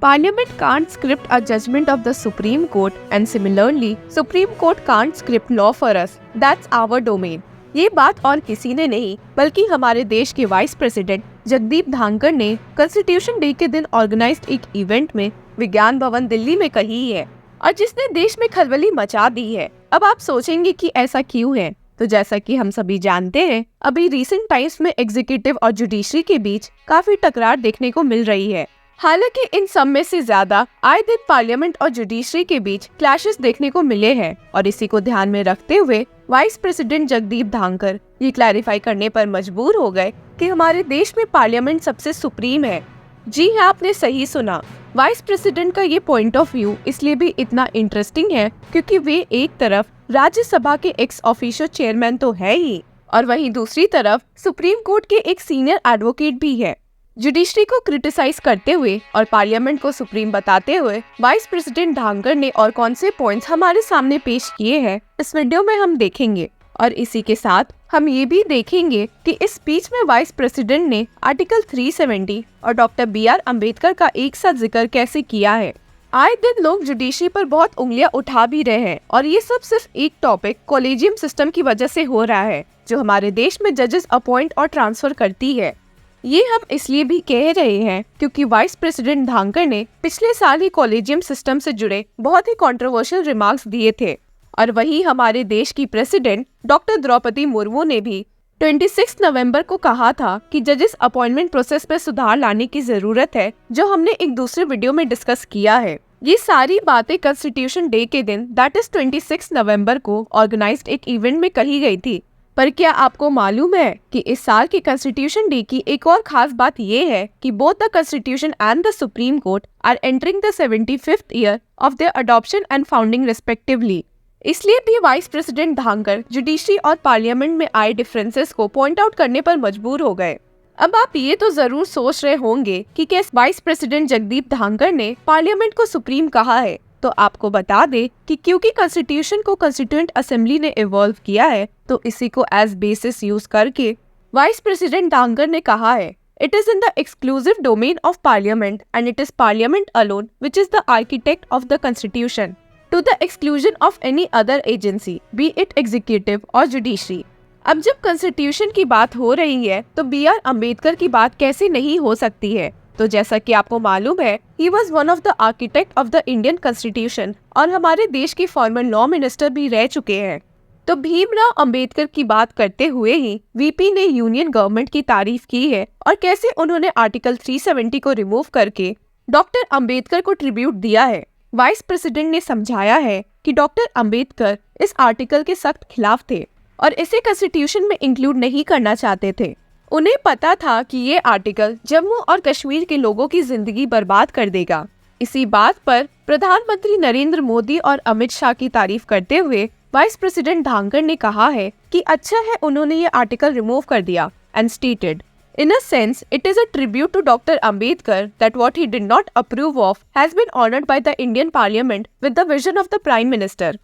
Parliament can't script a judgment of the Supreme Court and similarly, Supreme Court can't script law for us. That's our domain. ये बात और किसी ने नहीं बल्कि हमारे देश के वाइस प्रेसिडेंट जगदीप धांकर ने कॉन्स्टिट्यूशन डे के दिन ऑर्गेनाइज्ड एक इवेंट में विज्ञान भवन दिल्ली में कही है और जिसने देश में खलबली मचा दी है। अब आप सोचेंगे कि ऐसा क्यों है? तो जैसा कि हम सभी जानते हैं, अभी रिसेंट टाइम्स में एग्जीक्यूटिव और जुडिशरी के बीच काफी टकरार देखने को मिल रही है। हालांकि इन सब में से ज्यादा आए दिन पार्लियामेंट और जुडिशरी के बीच क्लैशेस देखने को मिले हैं और इसी को ध्यान में रखते हुए वाइस प्रेसिडेंट जगदीप धांकर ये क्लैरिफाई करने पर मजबूर हो गए कि हमारे देश में पार्लियामेंट सबसे सुप्रीम है। जी हाँ, आपने सही सुना। वाइस प्रेसिडेंट का ये पॉइंट ऑफ व्यू इसलिए भी इतना इंटरेस्टिंग है क्योंकि वे एक तरफ राज्यसभा के एक्स ऑफिशियो चेयरमैन तो है ही और वहीं दूसरी तरफ सुप्रीम कोर्ट के एक सीनियर एडवोकेट भी है। जुडिशरी को क्रिटिसाइज करते हुए और पार्लियामेंट को सुप्रीम बताते हुए वाइस प्रेसिडेंट धांकर ने और कौन से पॉइंट्स हमारे सामने पेश किए हैं इस वीडियो में हम देखेंगे और इसी के साथ हम ये भी देखेंगे कि इस स्पीच में वाइस प्रेसिडेंट ने आर्टिकल 370 और डॉक्टर BR अम्बेडकर का एक साथ जिक्र कैसे किया है। आए दिन लोग जुडिशरी पर बहुत उंगलियां उठा भी रहे हैं और ये सब सिर्फ एक टॉपिक कॉलेजियम सिस्टम की वजह से हो रहा है जो हमारे देश में जजेस अपॉइंट और ट्रांसफर करती है। ये हम इसलिए भी कह रहे हैं क्योंकि वाइस प्रेसिडेंट धांकर ने पिछले साल ही कॉलेजियम सिस्टम से जुड़े बहुत ही कंट्रोवर्शियल रिमार्क्स दिए थे और वही हमारे देश की प्रेसिडेंट डॉक्टर द्रौपदी मुर्मू ने भी 26 नवंबर को कहा था कि जजेस अपॉइंटमेंट प्रोसेस में सुधार लाने की जरूरत है, जो हमने एक दूसरे वीडियो में डिस्कस किया है। ये सारी बातें कॉन्स्टिट्यूशन डे के दिन दैट इज 26 नवंबर को ऑर्गेनाइज्ड एक इवेंट में कही गई थी। पर क्या आपको मालूम है कि इस साल के कॉन्स्टिट्यूशन डे की एक और खास बात ये है कि both the Constitution and the Supreme Court are entering the 75th year of their adoption and founding respectively. इसलिए भी वाइस प्रेसिडेंट धांकर जुडिशरी और पार्लियामेंट में आए डिफरेंसेस को पॉइंट आउट करने पर मजबूर हो गए। अब आप ये तो जरूर सोच रहे होंगे कि क्या वाइस प्रेसिडेंट जगदीप धांकर ने पार्लियामेंट को सुप्रीम कहा है। तो आपको बता दे कि क्योंकि कॉन्स्टिट्यूशन को कॉन्स्टिट्यूएंट असेंबली ने इवॉल्व किया है तो इसी को एज बेसिस यूज करके वाइस प्रेसिडेंट धांकर ने कहा है it is in the exclusive domain of Parliament and it is Parliament alone which is the architect of the Constitution to the exclusion of any other agency be it executive और judiciary. अब जब constitution की बात हो रही है तो BR Ambedkar की बात कैसे नहीं हो सकती है। तो जैसा कि आपको मालूम है he was one of the architect of the Indian constitution और हमारे देश के फॉर्मर लॉ मिनिस्टर भी रह चुके हैं। तो भीमराव अंबेडकर की बात करते हुए ही VP ने यूनियन गवर्नमेंट की तारीफ की है और कैसे उन्होंने आर्टिकल 370 को रिमूव करके डॉक्टर अंबेडकर को ट्रिब्यूट दिया है। वाइस प्रेसिडेंट ने समझाया है कि डॉक्टर अंबेडकर इस आर्टिकल के सख्त खिलाफ थे और इसे कॉन्स्टिट्यूशन में इंक्लूड नहीं करना चाहते थे। उन्हें पता था कि ये आर्टिकल जम्मू और कश्मीर के लोगों की जिंदगी बर्बाद कर देगा। इसी बात पर प्रधानमंत्री नरेंद्र मोदी और अमित शाह की तारीफ करते हुए वाइस प्रेसिडेंट धांकर ने कहा है कि अच्छा है उन्होंने ये आर्टिकल रिमूव कर दिया and stated in a sense it is a tribute to Dr. Ambedkar that what he did not approve of has been honored by the Indian Parliament with the vision of the Prime Minister।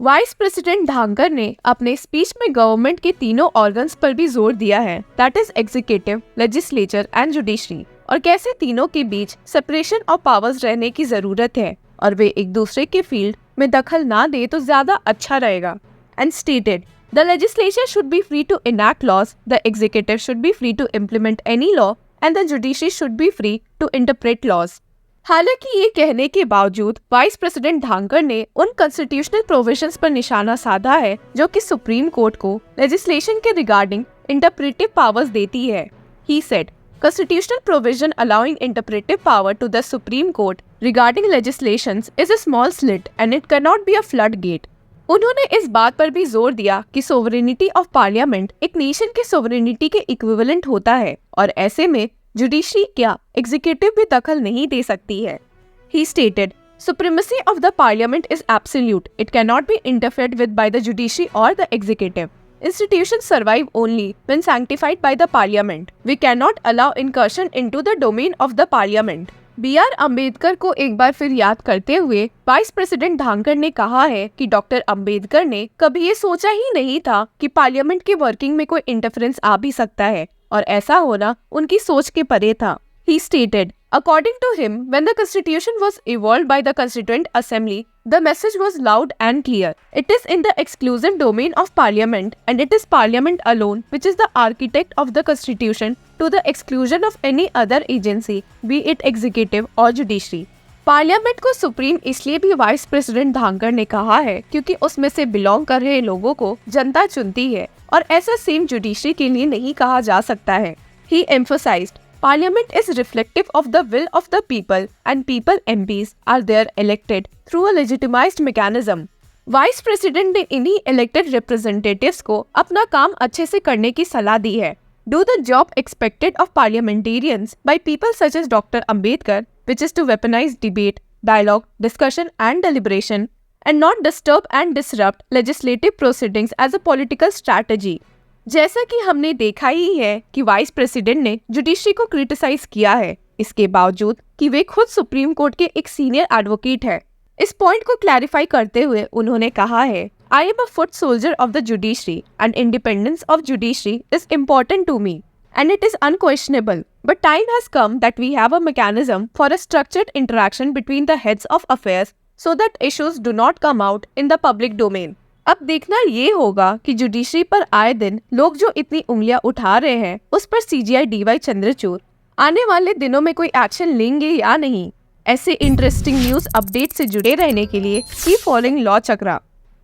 Vice President Dhankhar ने अपने speech में government के तीनों organs पर भी जोर दिया है that is executive, legislature and judiciary और कैसे तीनों के बीच सेपरेशन ऑफ पावर्स रहने की जरूरत है और वे एक दूसरे के फील्ड में दखल ना दे तो ज्यादा अच्छा रहेगा। And stated the legislature should be free to enact laws, the executive should be free to implement any law and the judiciary should be free to interpret laws। हालांकि ये कहने के बावजूद वाइस प्रेसिडेंट धांकर ने उन कॉन्स्टिट्यूशनल प्रोविजंस पर निशाना साधा है जो कि सुप्रीम कोर्ट को लेजिस्लेशन के रिगार्डिंग इंटरप्रेटिव पावर्स देती है। He said, constitutional provision allowing interpretive power to the Supreme Court regarding legislations is a small slit and it cannot be a floodgate। उन्होंने इस बात पर भी जोर दिया कि सोवरेनिटी ऑफ पार्लियामेंट एक नेशन के सोवरेनिटी के इक्विवेलेंट होता है और ऐसे में जुडिशरी क्या एग्जीक्यूटिव भी दखल नहीं दे सकती है। He stated, supremacy of the parliament is absolute. It cannot be interfered with by the judiciary or the executive. Institutions survive only when sanctified by the parliament. We cannot allow incursion into the domain of the parliament। BR Ambedkar को एक बार फिर याद करते हुए vice President Dhankhar ने कहा है कि डॉक्टर अम्बेडकर ने कभी ये सोचा ही नहीं था कि पार्लियामेंट के वर्किंग में कोई इंटरफेरेंस आ भी सकता है और ऐसा होना उनकी सोच के परे था। He stated, according to him, when the constitution was evolved by the Constituent Assembly, the message was loud and clear. It is in the exclusive domain of Parliament, and it is Parliament alone which is the architect of the constitution to the exclusion of any other agency, be it executive or judiciary. Parliament को supreme इसलिए भी Vice President Dhankhar ने कहा है क्योंकि उसमें से belong कर रहे लोगों को जनता चुनती है और ऐसा सेम जुडिशरी के लिए नहीं कहा जा सकता है. He emphasized, Parliament is reflective of the will of the people and people MPs are there elected through a legitimized mechanism. Vice president ने इन्हीं इलेक्टेड रिप्रेजेंटेटिव्स को अपना काम अच्छे से करने की सलाह दी है. Do the job expected of parliamentarians by people such as Dr. Ambedkar, which is to weaponize debate, dialogue, discussion and deliberation and not disturb and disrupt legislative proceedings as a political strategy. जैसा कि हमने देखा ही है कि vice president ने judiciary को criticise किया है, इसके बावजूद कि वे खुद सुप्रीम कोर्ट के एक सीनियर एडवोकेट है. इस पॉइंट को क्लैरिफाई करते हुए उन्होंने कहा है, I am a foot soldier of the judiciary and independence of judiciary is important to me and it is unquestionable. But time has come that we have a mechanism for a structured interaction between the heads of affairs so that issues do not come out in the public domain. अब देखना ये होगा कि judiciary पर आए दिन लोग जो इतनी उंगलियां उठा रहे हैं उस पर CJI DY चंद्रचूड़ आने वाले दिनों में कोई एक्शन लेंगे या नहीं. ऐसे इंटरेस्टिंग न्यूज अपडेट से जुड़े रहने के लिए कीप फॉलोइंग लॉ चक्रा.